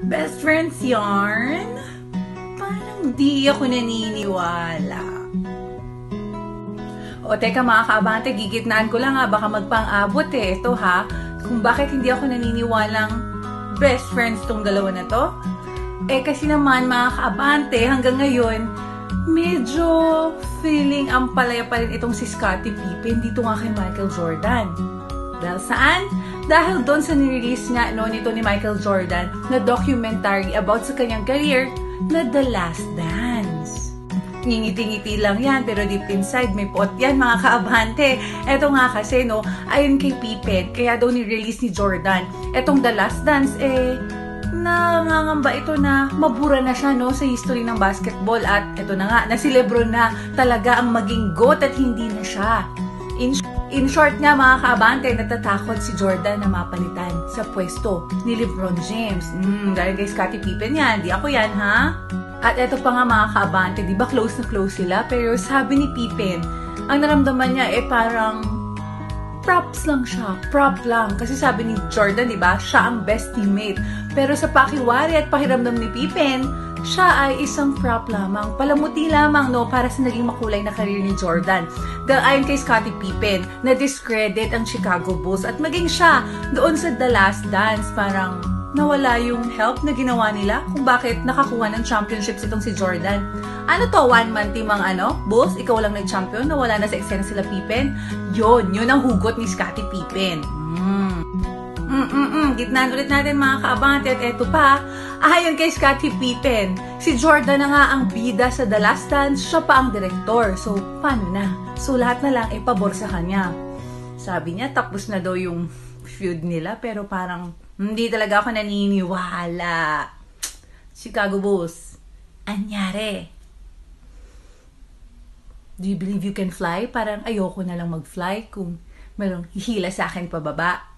Best friends yarn? Parang di ako naniniwala. O teka mga kaabante, gigitnaan ko lang ha, baka magpang-abot eh. Ito ha, kung bakit hindi ako naniniwalang best friends tong dalawa na to. Eh kasi naman mga kaabante, hanggang ngayon, medyo feeling ang palaya pa rin itong si Scottie Pippen dito nga kay Michael Jordan. Dahil saan? Dahil doon sa nirelease nga nito ni Michael Jordan na documentary about sa kanyang career na The Last Dance. Ngingiti-ngiti lang yan, pero deep inside may pot yan mga kaabante. Eto nga kasi ayon kay Pippen, kaya daw ni-release ni Jordan, etong The Last Dance, nangangamba ito na mabura na siya sa history ng basketball at eto na nga, na si Lebron na talaga ang maging GOAT at hindi na siya. In short nga mga kaabante, natatakot si Jordan na mapalitan sa pwesto ni LeBron James. Dahil kay Scottie Pippen yan, di ako yan ha? At eto pa nga mga kaabante, di ba close na close sila? Pero sabi ni Pippen, ang naramdaman niya parang props lang siya, prop lang. Kasi sabi ni Jordan, di ba, siya ang best teammate. Pero sa pakiwari at pakiramdam ni Pippen, siya ay isang prop lamang, palamuti lamang para sa naging makulay na career ni Jordan. Dahil ayon kay Scottie Pippen, na-discredit ang Chicago Bulls at maging siya doon sa The Last Dance, parang nawala yung help na ginawa nila kung bakit nakakuha ng championships itong si Jordan. Ano to, one-man team ang Bulls? Ikaw lang nag-champion, nawala na sa eksena sila Pippen? Yun ang hugot ni Scottie Pippen. Gitnaan ulit natin mga kaabante at eto pa, ayon kay Scottie Pippen, si Jordan na nga ang bida sa The Last Dance, siya pa ang direktor. So, paano na? So, lahat na lang pabor sa kanya. Sabi niya, tapos na daw yung feud nila, pero parang hindi talaga ako naniniwala. Chicago Bulls, anyari? Do you believe you can fly? Parang ayoko na lang mag-fly kung merong hihila sa akin pababa.